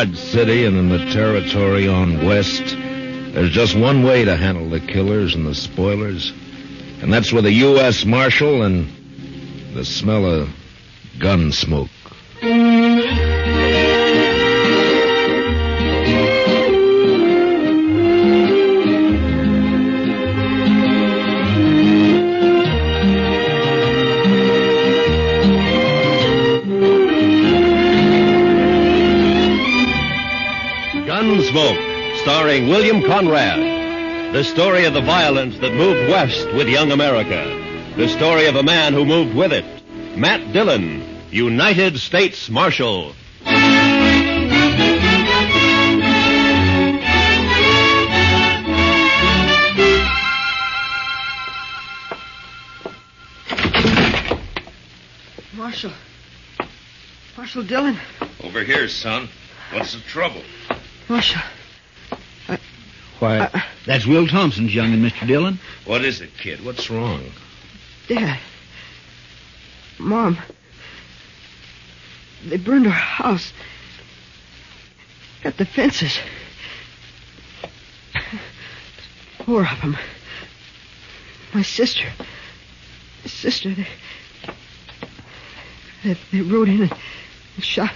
Dodge City and in the territory on west, there's just one way to handle the killers and the spoilers, and that's with a U.S. Marshal and the smell of gun smoke. Gunsmoke, starring William Conrad. The story of the violence that moved west with young America. The story of a man who moved with it. Matt Dillon, United States Marshal. Marshal Dillon. Over here, son. What's the trouble? Marshal. Why, that's Will Thompson's young'un, Mr. Dillon. What is it, kid? What's wrong? Dad. Mom. They burned our house. Got the fences. 4 of them. My sister. They rode in and shot.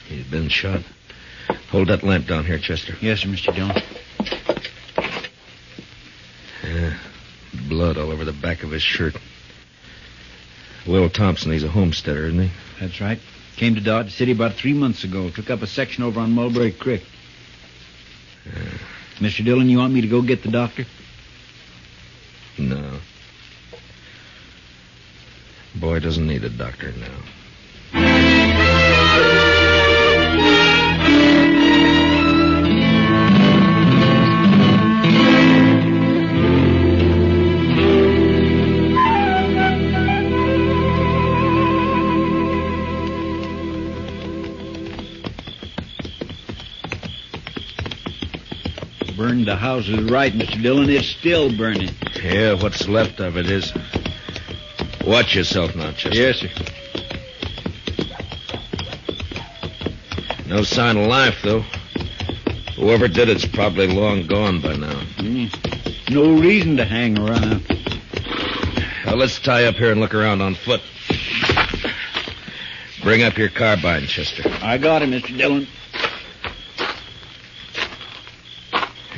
He's been shot. Hold that lamp down here, Chester. Yes, sir, Mr. Dillon. Blood all over the back of his shirt. Will Thompson, he's a homesteader, isn't he? That's right. Came to Dodge City about 3 months ago. Took up a section over on Mulberry Creek. Mr. Dillon, you want me to go get the doctor? No. Boy doesn't need a doctor now. Burned the house is right, Mr. Dillon. It's still burning. Yeah, what's left of it is. Watch yourself now, Chester. Yes, sir. No sign of life, though. Whoever did it's probably long gone by now. No reason to hang around. Well, let's tie up here and look around on foot. Bring up your carbine, Chester. I got it, Mr. Dillon.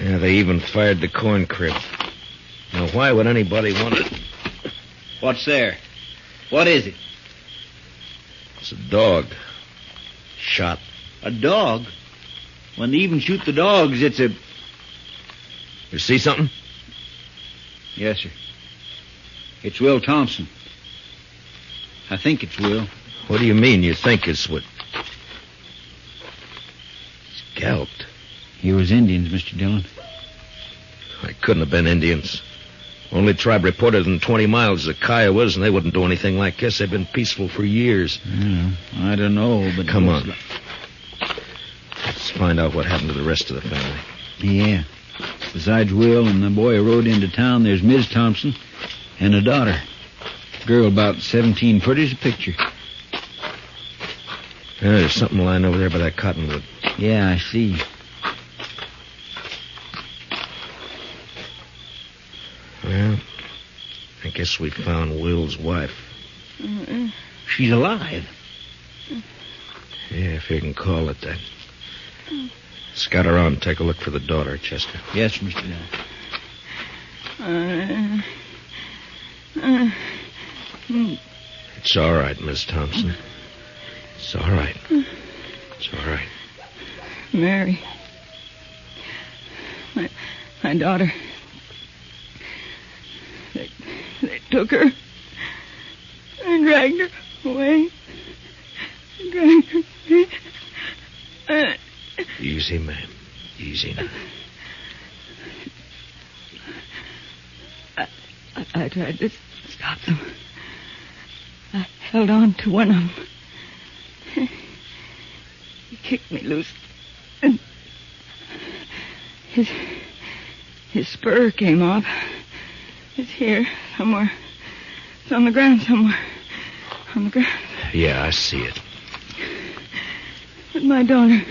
Yeah, they even fired the corn crib. Now, why would anybody want it? What's there? What is it? It's a dog. Shot. A dog? When they even shoot the dogs, it's a... You see something? Yes, sir. It's Will Thompson. I think it's Will. What do you mean you think it's what? Scalped. He was Indians, Mr. Dillon. It couldn't have been Indians. Only tribe reported in 20 miles is the Kiowas, and they wouldn't do anything like this. They've been peaceful for years. I don't know, but... Come on. Let's find out what happened to the rest of the family. Yeah. Besides Will and the boy who rode into town, there's Ms. Thompson and a daughter. Girl about 17, pretty as a picture. Yeah, there's something lying over there by that cottonwood. Yeah, I see. Well, I guess we found Will's wife. She's alive. Yeah, if you can call it that. Scout around and take a look for the daughter, Chester. Yes, Mr. Dillon. It's all right, Miss Thompson. It's all right. It's all right. Mary. My daughter. They took her and dragged her away. Easy, ma'am. Easy now. I tried to stop them. I held on to one of them. He kicked me loose. And his spur came off. It's here somewhere. It's on the ground somewhere. On the ground. Yeah, I see it. But my daughter,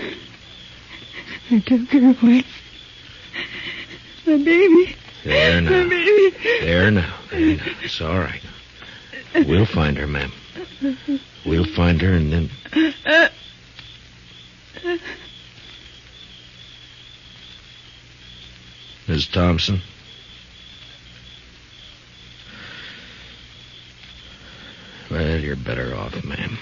they took her away. My baby. There now. My baby. There now. It's all right. We'll find her, ma'am. We'll find her and then... Miss Thompson? Well, you're better off, ma'am.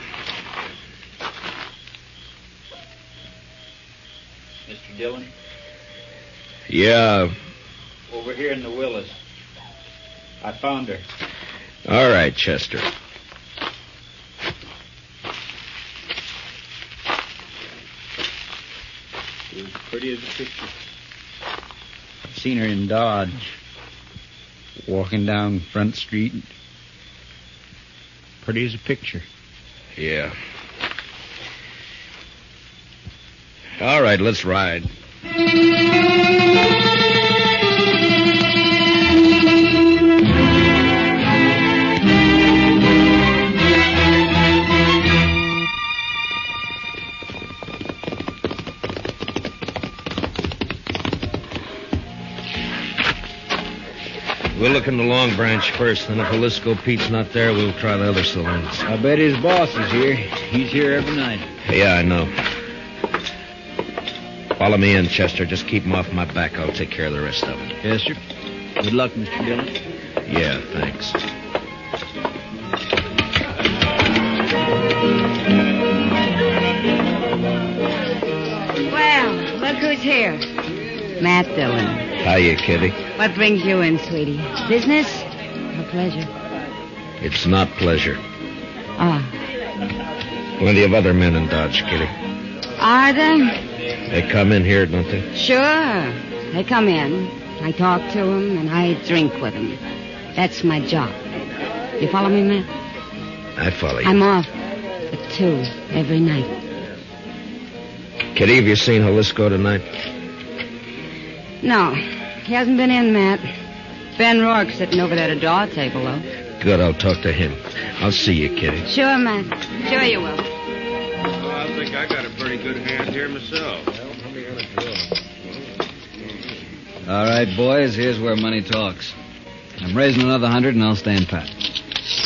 Mr. Dillon? Yeah. Over here in the Willis. I found her. All right, Chester. She was pretty as a picture. I've seen her in Dodge. Walking down Front Street. Pretty as a picture. Yeah. All right, let's ride. We'll look in the Long Branch first, then if Jalisco Pete's not there, we'll try the other saloons. I bet his boss is here. He's here every night. Yeah, I know. Follow me in, Chester. Just keep him off my back. I'll take care of the rest of it. Yes, sir. Good luck, Mr. Dillon. Yeah, thanks. Well, look who's here. Matt Dillon. Hiya, Kitty. What brings you in, sweetie? Business or pleasure? It's not pleasure. Ah. Plenty of other men in Dodge, Kitty. Are there? They come in here, don't they? Sure. They come in. I talk to them, and I drink with them. That's my job. You follow me, Matt? I follow you. I'm off at 2 every night. Kitty, have you seen Jalisco tonight? No. He hasn't been in, Matt. Ben Rourke's sitting over there at a draw table, though. Good, I'll talk to him. I'll see you, Kitty. Sure, Matt. Sure you will. Well, I think I got a pretty good hand here myself. All right, boys, here's where money talks. I'm raising another 100 and I'll stand pat.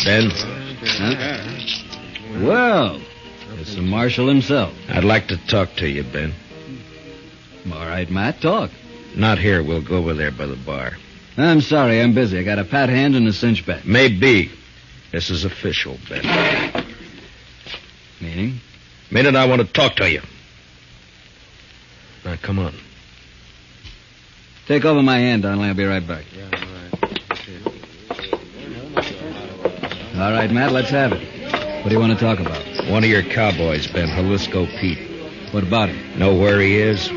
Ben? Huh? Well, it's the Marshal himself. I'd like to talk to you, Ben. All right, Matt, talk. Not here. We'll go over there by the bar. I'm sorry, I'm busy. I got a pat hand and a cinch bet. Maybe. This is official, Ben. Meaning? Meaning I want to talk to you. Now, come on. Take over my hand, Donnelly. I'll be right back. All right, Matt, let's have it. What do you want to talk about? One of your cowboys, Ben, Jalisco Pete. What about him? Know where he is?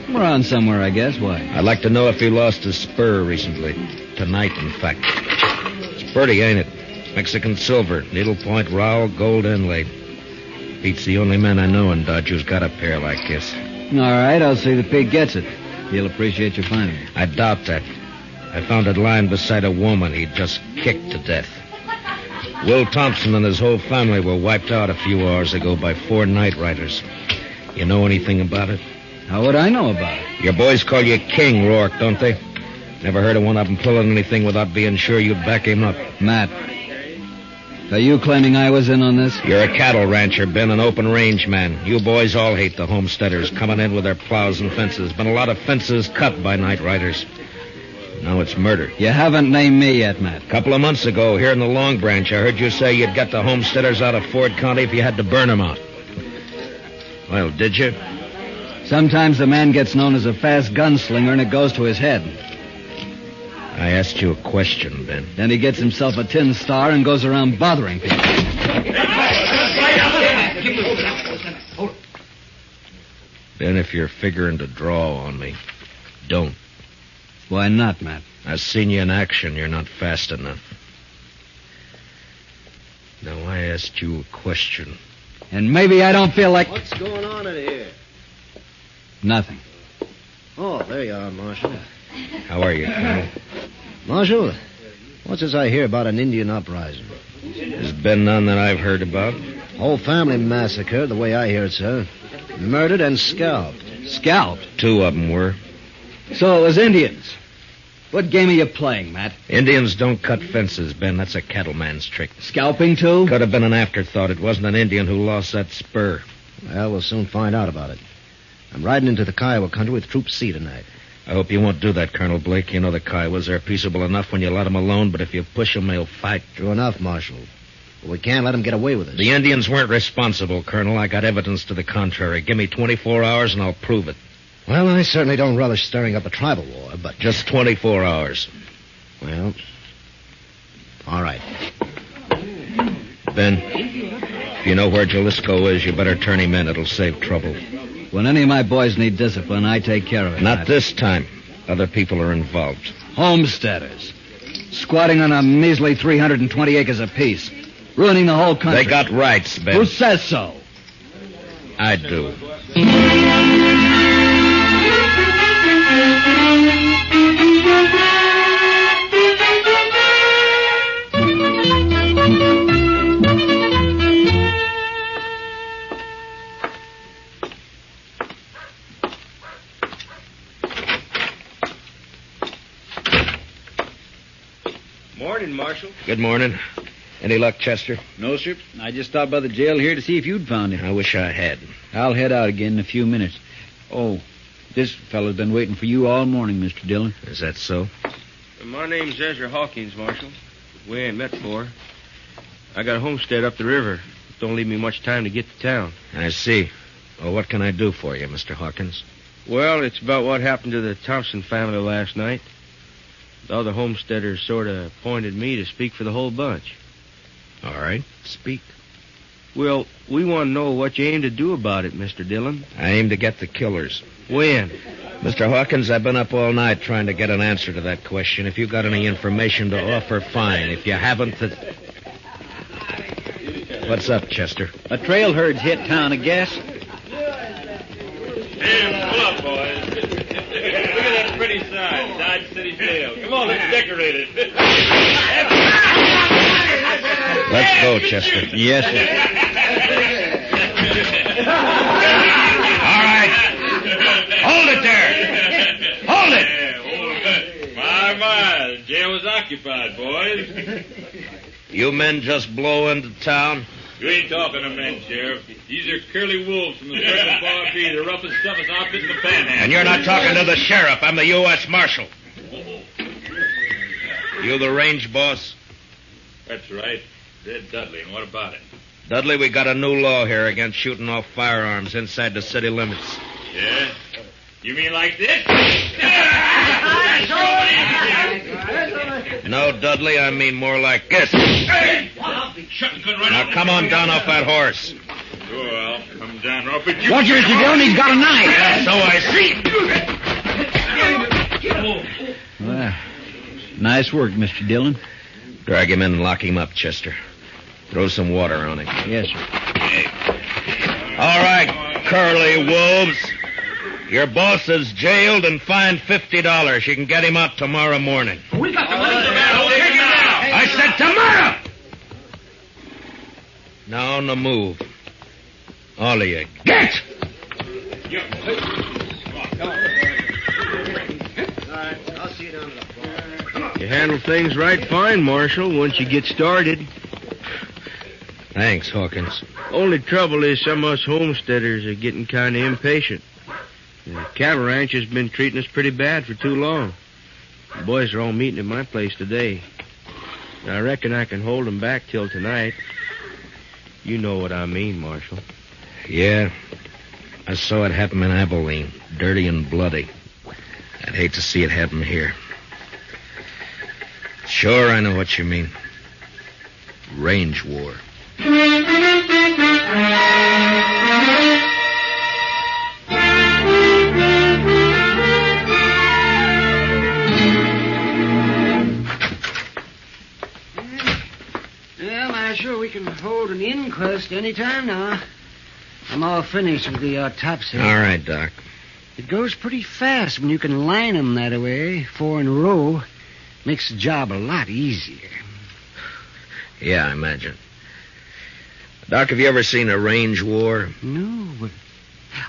We're on somewhere, I guess. Why? I'd like to know if he lost his spur recently. Tonight, in fact. It's pretty, ain't it? Mexican silver, needlepoint rowel, gold inlay. Pete's the only man I know in Dodge who's got a pair like this. All right, I'll see that Pete gets it. He'll appreciate your finding it. I doubt that. I found it lying beside a woman he'd just kicked to death. Will Thompson and his whole family were wiped out a few hours ago by 4 night riders. You know anything about it? How would I know about it? Your boys call you King, Rourke, don't they? Never heard of one of them pulling anything without being sure you'd back him up. Matt, are you claiming I was in on this? You're a cattle rancher, Ben, an open range man. You boys all hate the homesteaders coming in with their plows and fences. Been a lot of fences cut by night riders. Now it's murder. You haven't named me yet, Matt. A couple of months ago, here in the Long Branch, I heard you say you'd get the homesteaders out of Ford County if you had to burn them out. Well, did you? Sometimes a man gets known as a fast gunslinger and it goes to his head. I asked you a question, Ben. Then he gets himself a tin star and goes around bothering people. Ben, if you're figuring to draw on me, don't. Why not, Matt? I've seen you in action. You're not fast enough. Now, I asked you a question. And maybe I don't feel like... What's going on in here? Nothing. Oh, there you are, Marshal. How are you, Colonel? Marshal, what's this I hear about an Indian uprising? There's been none that I've heard about. Whole family massacre, the way I hear it, sir. Murdered and scalped. Scalped? 2 of them were. So it was Indians. What game are you playing, Matt? Indians don't cut fences, Ben. That's a cattleman's trick. Scalping, too? Could have been an afterthought. It wasn't an Indian who lost that spur. Well, we'll soon find out about it. I'm riding into the Kiowa country with Troop C tonight. I hope you won't do that, Colonel Blake. You know the Kiowas. They're peaceable enough when you let them alone, but if you push them, they'll fight. True enough, Marshal. But we can't let them get away with it. The Indians weren't responsible, Colonel. I got evidence to the contrary. Give me 24 hours and I'll prove it. Well, I certainly don't relish stirring up a tribal war, but... Just 24 hours. Well, all right. Ben, if you know where Jalisco is, you better turn him in. It'll save trouble. When any of my boys need discipline, I take care of it. Not this time. Other people are involved. Homesteaders. Squatting on a measly 320 acres apiece. Ruining the whole country. They got rights, Ben. Who says so? I do. Morning, Marshal. Good morning. Any luck, Chester? No, sir. I just stopped by the jail here to see if you'd found him. I wish I had. I'll head out again in a few minutes. Oh, this fellow's been waiting for you all morning, Mr. Dillon. Is that so? My name's Ezra Hawkins, Marshal. We ain't met before. I got a homestead up the river. Don't leave me much time to get to town. I see. Well, what can I do for you, Mr. Hawkins? Well, it's about what happened to the Thompson family last night. The other homesteaders sort of appointed me to speak for the whole bunch. All right, speak. Well, we want to know what you aim to do about it, Mr. Dillon. I aim to get the killers. When? Mr. Hawkins, I've been up all night trying to get an answer to that question. If you've got any information to offer, fine. If you haven't, What's up, Chester? A trail herd's hit town, I guess. Hey, pull up, boys. Look at that pretty sign, Dodge City Jail. Come on, let's decorate it. Let's go, Chester. Yes, sir. All right. Hold it there. Hold it. My, the jail was occupied, boys. You men just blow into town? You ain't talking to men, Sheriff. These are curly wolves from the Circle Bar B, the roughest, toughest outfit in the Panhandle. And you're not talking to the sheriff. I'm the U.S. Marshal. You the range boss? That's right. Red Dudley, and what about it? Dudley, we got a new law here against shooting off firearms inside the city limits. Yeah? You mean like this? No, Dudley, I mean more like this. Now come on down off that horse. Sure, I'll come down off it. Watch it, Mr. Dillon. He's got a knife. Yeah, so I see. Well, nice work, Mr. Dillon. Drag him in and lock him up, Chester. Throw some water on him. Yes, sir. All right, curly wolves. Your boss is jailed and fined $50. You can get him out tomorrow morning. We got the money for that. We'll take him now. I said tomorrow! Now on the move. All of you. Get! I'll see you down to the bar. You handle things right fine, Marshal, once you get started. Thanks, Hawkins. Only trouble is some of us homesteaders are getting kind of impatient. The cattle ranch has been treating us pretty bad for too long. The boys are all meeting at my place today. I reckon I can hold them back till tonight. You know what I mean, Marshal. Yeah. I saw it happen in Abilene. Dirty and bloody. I'd hate to see it happen here. Sure, I know what you mean. Range war. Well, Marshal, we can hold an inquest any time now. I'm all finished with the autopsy. All right, Doc. It goes pretty fast when you can line them that way, 4 in a row. Makes the job a lot easier. Yeah, I imagine. Doc, have you ever seen a range war? No, but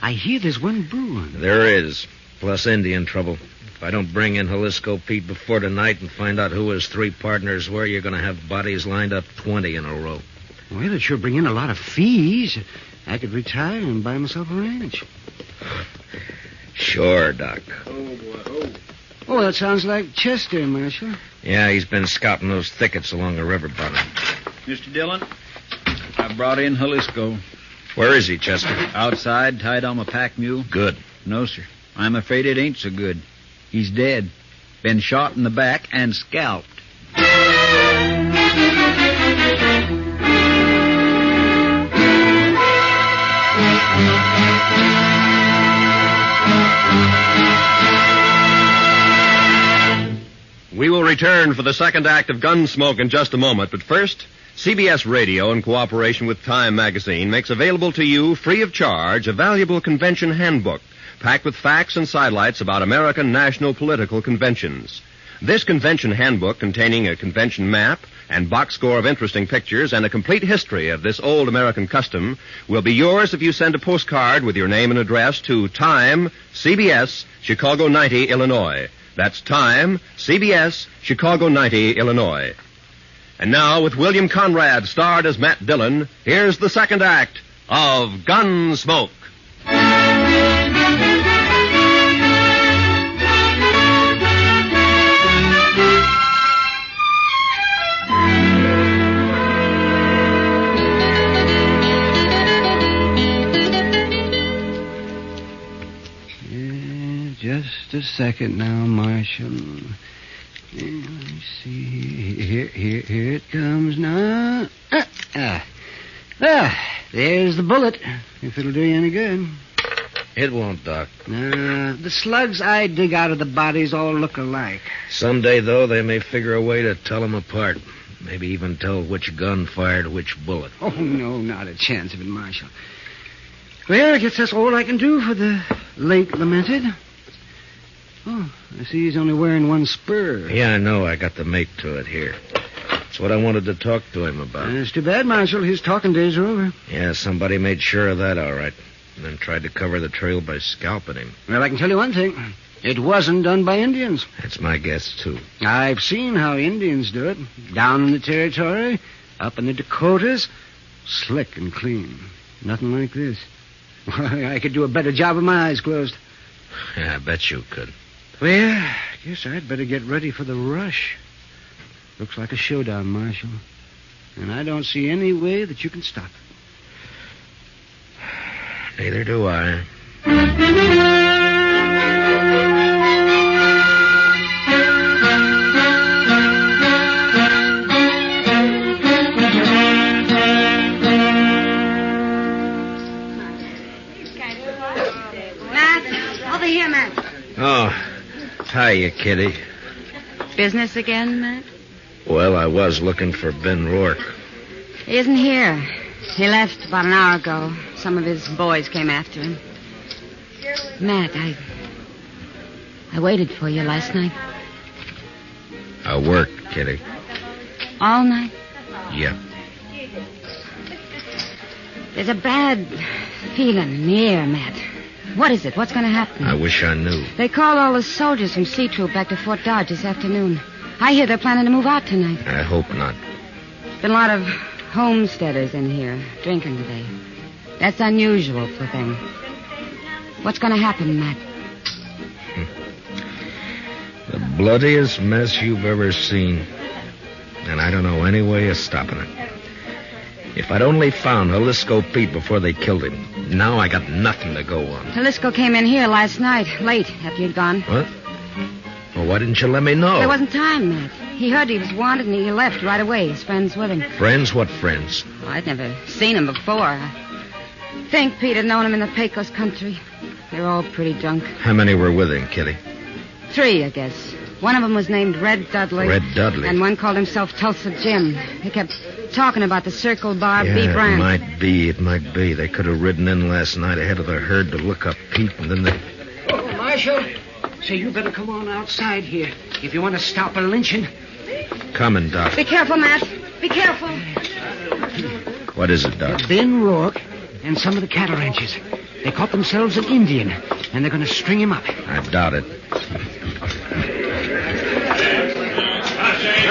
I hear there's one brewing. There is, plus Indian trouble. If I don't bring in Jalisco Pete before tonight and find out who his 3 partners were, you're going to have bodies lined up 20 in a row. Well, it'd sure bring in a lot of fees. I could retire and buy myself a ranch. Sure, Doc. Oh, that sounds like Chester, Marshal. Yeah, he's been scouting those thickets along the river bottom. Mr. Dillon, I brought in Jalisco. Where is he, Chester? Outside, tied on a pack mule. Good. No, sir. I'm afraid it ain't so good. He's dead. Been shot in the back and scalped. We will return for the second act of Gunsmoke in just a moment, but first, CBS Radio, in cooperation with Time Magazine, makes available to you, free of charge, a valuable convention handbook, packed with facts and sidelights about American national political conventions. This convention handbook, containing a convention map and box score of interesting pictures and a complete history of this old American custom, will be yours if you send a postcard with your name and address to Time, CBS, Chicago 90, Illinois. That's Time, CBS, Chicago 90, Illinois. And now, with William Conrad starred as Matt Dillon, here's the second act of Gunsmoke. Just a second now, Marshal. Let me see. Here it comes now. There's the bullet, if it'll do you any good. It won't, Doc. The slugs I dig out of the bodies all look alike. Someday, though, they may figure a way to tell them apart. Maybe even tell which gun fired which bullet. Oh, no, not a chance of it, Marshal. Well, I guess that's all I can do for the late lamented. Oh, I see he's only wearing one spur. Yeah, I know. I got the mate to it here. That's what I wanted to talk to him about. It's too bad, Marshal. His talking days are over. Yeah, somebody made sure of that, all right. And then tried to cover the trail by scalping him. Well, I can tell you one thing. It wasn't done by Indians. That's my guess, too. I've seen how Indians do it. Down in the territory, up in the Dakotas. Slick and clean. Nothing like this. I could do a better job with my eyes closed. Yeah, I bet you could. Well, I guess I'd better get ready for the rush. Looks like a showdown, Marshal. And I don't see any way that you can stop it. Neither do I. Matt, over here, Matt. Oh, hiya, Kitty. Business again, Matt? Well, I was looking for Ben Rourke. He isn't here. He left about an hour ago. Some of his boys came after him. Matt, I waited for you last night. I worked, Kitty. All night? Yep. There's a bad feeling in the air, Matt. What is it? What's going to happen? I wish I knew. They called all the soldiers from C Troop back to Fort Dodge this afternoon. I hear they're planning to move out tonight. I hope not. Been a lot of homesteaders in here drinking today. That's unusual for them. What's going to happen, Matt? The bloodiest mess you've ever seen. And I don't know any way of stopping it. If I'd only found Jalisco Pete before they killed him, now I got nothing to go on. Jalisco came in here last night, late, after you'd gone. What? Well, why didn't you let me know? There wasn't time, Matt. He heard he was wanted and he left right away. His friends with him. Friends? What friends? Well, I'd never seen him before. I think Pete had known him in the Pecos country. They were all pretty drunk. How many were with him, Kitty? 3, I guess. One of them was named Red Dudley. Red Dudley? And one called himself Tulsa Jim. They kept talking about the Circle Bar beef ranch. It might be. They could have ridden in last night ahead of the herd to look up Pete, and then they... Oh, Marshal. Say, you better come on outside here if you want to stop a lynching. Coming, Doc. Be careful, Matt. Be careful. What is it, Doc? Ben Rourke and some of the cattle ranchers. They caught themselves an Indian, and they're going to string him up. I doubt it. Let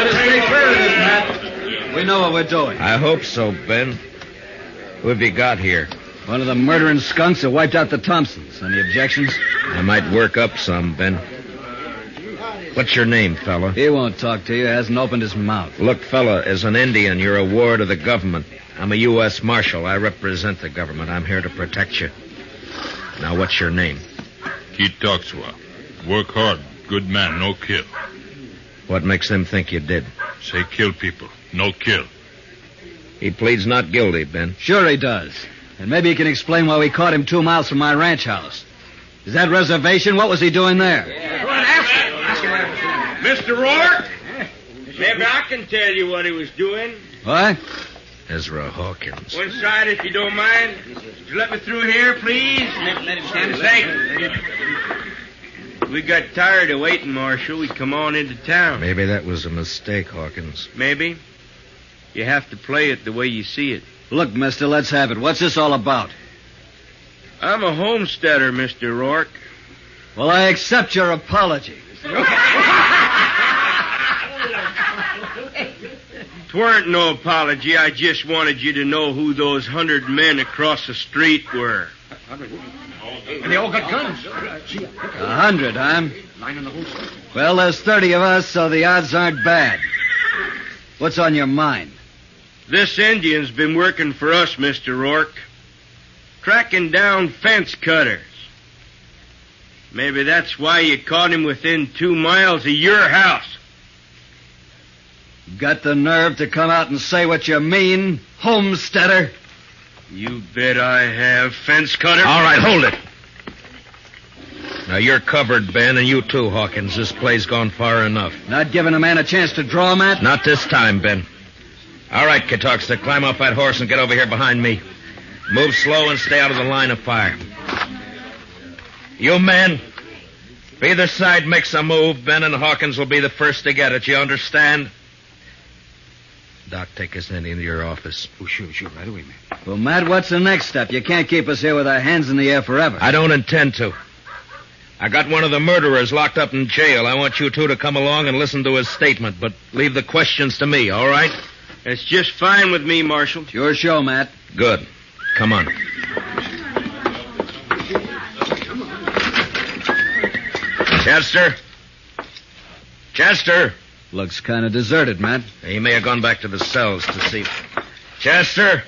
us take care of this, Matt. We know what we're doing. I hope so, Ben. Who have you got here? One of the murdering skunks that wiped out the Thompsons. Any objections? I might work up some, Ben. What's your name, fella? He won't talk to you. Hasn't opened his mouth. Look, fella, as an Indian, you're a ward of the government. I'm a U.S. Marshal. I represent the government. I'm here to protect you. Now, what's your name? Kitokswa. Work hard. Good man, no kill. What makes them think you did? Say kill people, no kill. He pleads not guilty, Ben. Sure he does. And maybe he can explain why we caught him 2 miles from my ranch house. Is that reservation? What was he doing there? Go on, ask him. Mr. Rourke? Maybe I can tell you what he was doing. What? Ezra Hawkins. One side, if you don't mind. Would you let me through here, please? Let him stand aside. We got tired of waiting, Marshal. We come on into town. Maybe that was a mistake, Hawkins. Maybe. You have to play it the way you see it. Look, mister, let's have it. What's this all about? I'm a homesteader, Mr. Rourke. Well, I accept your apology. Tweren't no apology. I just wanted you to know who those 100 men across the street were. And they all got guns. 100, huh? Well, there's 30 of us, so the odds aren't bad. What's on your mind? This Indian's been working for us, Mr. Rourke. Tracking down fence cutters. Maybe that's why you caught him within 2 miles of your house. Got the nerve to come out and say what you mean, homesteader? You bet I have, fence cutter. All right, hold it. Now, you're covered, Ben, and you too, Hawkins. This play's gone far enough. Not giving a man a chance to draw, Matt? Not this time, Ben. All right, Kitoxta, climb off that horse and get over here behind me. Move slow and stay out of the line of fire. You men, if either side makes a move, Ben and Hawkins will be the first to get it. You understand? Doc, take us into your office. Oh, sure, right away, man. Well, Matt, what's the next step? You can't keep us here with our hands in the air forever. I don't intend to. I got one of the murderers locked up in jail. I want you two to come along and listen to his statement, but leave the questions to me, all right? That's just fine with me, Marshal. It's your show, Matt. Good. Come on. Chester? Chester? Looks kind of deserted, Matt. He may have gone back to the cells to see. Chester?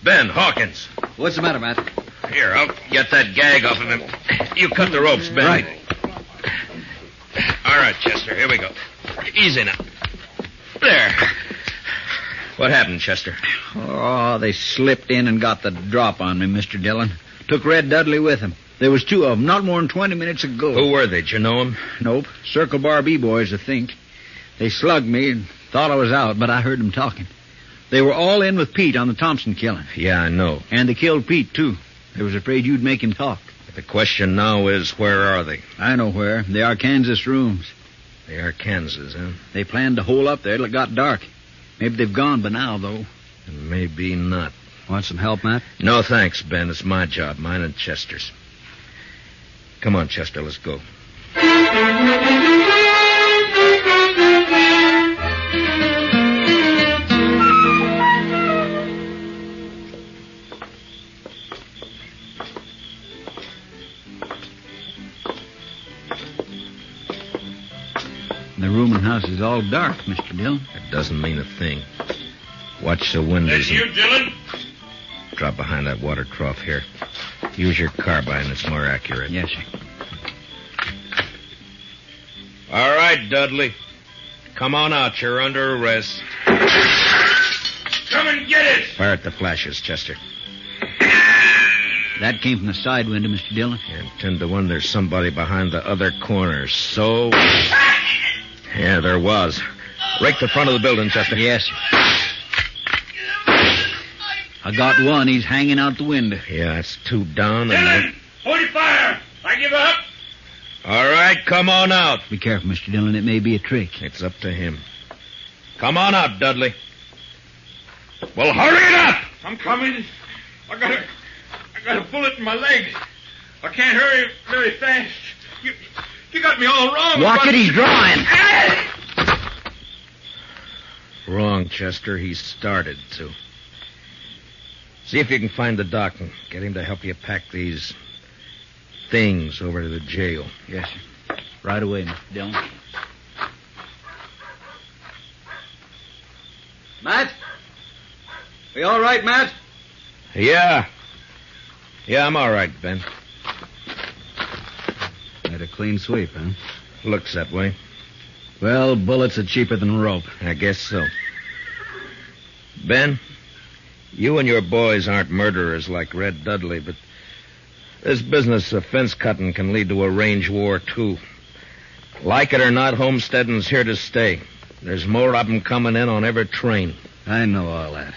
Ben, Hawkins. What's the matter, Matt? Here, I'll get that gag off of him. You cut the ropes, Ben. Right. All right, Chester, here we go. Easy now. There. What happened, Chester? Oh, they slipped in and got the drop on me, Mr. Dillon. Took Red Dudley with them. There was 2 of them, not more than 20 minutes ago. Who were they? Did you know them? Nope. Circle Bar B boys, I think. They slugged me and thought I was out, but I heard them talking. They were all in with Pete on the Thompson killing. Yeah, I know. And they killed Pete, too. They was afraid you'd make him talk. The question now is, where are they? I know where. The Arkansas rooms. The Arkansas, huh? They planned to hole up there till it got dark. Maybe they've gone by now, though. Maybe not. Want some help, Matt? No, thanks, Ben. It's my job, mine and Chester's. Come on, Chester, let's go. The room and house is all dark, Mr. Dillon. It doesn't mean a thing. Watch the windows. That's you, Dillon? Drop behind that water trough here. Use your carbine. It's more accurate. Yes, sir. All right, Dudley. Come on out. You're under arrest. Come and get it! Fire at the flashes, Chester. That came from the side window, Mr. Dillon. And 10 to 1, there's somebody behind the other corner. So... Yeah, there was. Rake the front of the building, Chester. Yes, sir. I got one. He's hanging out the window. Yeah, it's 2 down. Dillon! Hold your fire! I give up! All right, come on out. Be careful, Mr. Dillon. It may be a trick. It's up to him. Come on out, Dudley. Well, hurry it up! I'm coming. I got a bullet in my leg. I can't hurry very fast. You got me all wrong. Watch it, he's drawing. Wrong, Chester. He started to. See if you can find the doc and get him to help you pack these things over to the jail. Yes, sir. Right away, Mr. Dillon. Matt? Are you all right, Matt? Yeah. Yeah, I'm all right, Ben. Had a clean sweep, huh? Looks that way. Well, bullets are cheaper than rope. I guess so. Ben, you and your boys aren't murderers like Red Dudley, but this business of fence cutting can lead to a range war, too. Like it or not, homesteading's here to stay. There's more of them coming in on every train. I know all that.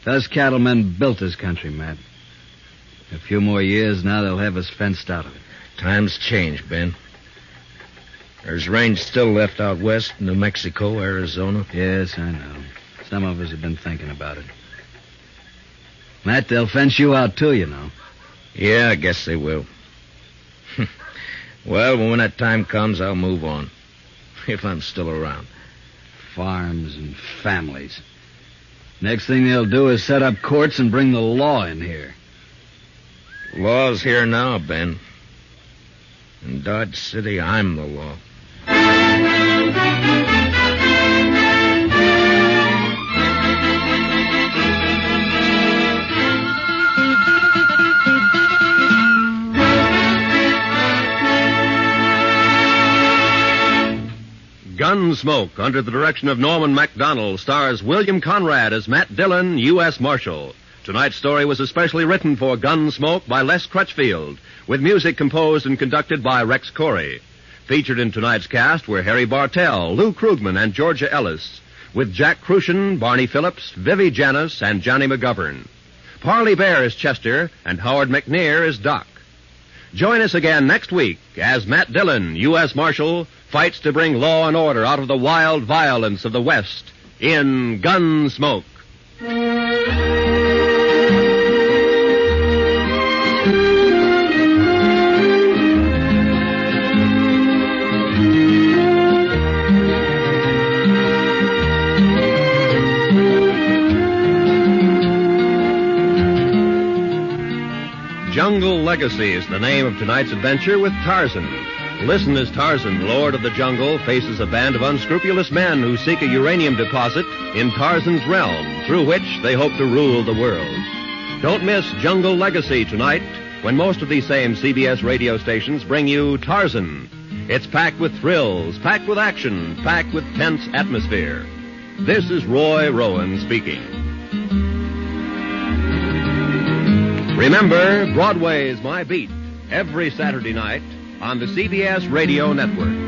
Those cattlemen built this country, Matt. A few more years, now they'll have us fenced out of it. Times change, Ben. There's range still left out west, New Mexico, Arizona. Yes, I know. Some of us have been thinking about it. Matt, they'll fence you out, too, you know. Yeah, I guess they will. Well, when that time comes, I'll move on. If I'm still around. Farms and families. Next thing they'll do is set up courts and bring the law in here. Law's here now, Ben. In Dodge City, I'm the law. Gunsmoke, under the direction of Norman MacDonald, stars William Conrad as Matt Dillon, U.S. Marshal. Tonight's story was especially written for Gunsmoke by Les Crutchfield, with music composed and conducted by Rex Corey. Featured in tonight's cast were Harry Bartell, Lou Krugman, and Georgia Ellis, with Jack Crucian, Barney Phillips, Vivi Janis, and Johnny McGovern. Parley Bear is Chester, and Howard McNear is Doc. Join us again next week as Matt Dillon, U.S. Marshal, fights to bring law and order out of the wild violence of the West in Gunsmoke. Jungle Legacy is the name of tonight's adventure with Tarzan. Listen as Tarzan, Lord of the Jungle, faces a band of unscrupulous men who seek a uranium deposit in Tarzan's realm, through which they hope to rule the world. Don't miss Jungle Legacy tonight, when most of these same CBS radio stations bring you Tarzan. It's packed with thrills, packed with action, packed with tense atmosphere. This is Roy Rowan speaking. Remember, Broadway's My Beat, every Saturday night on the CBS Radio Network.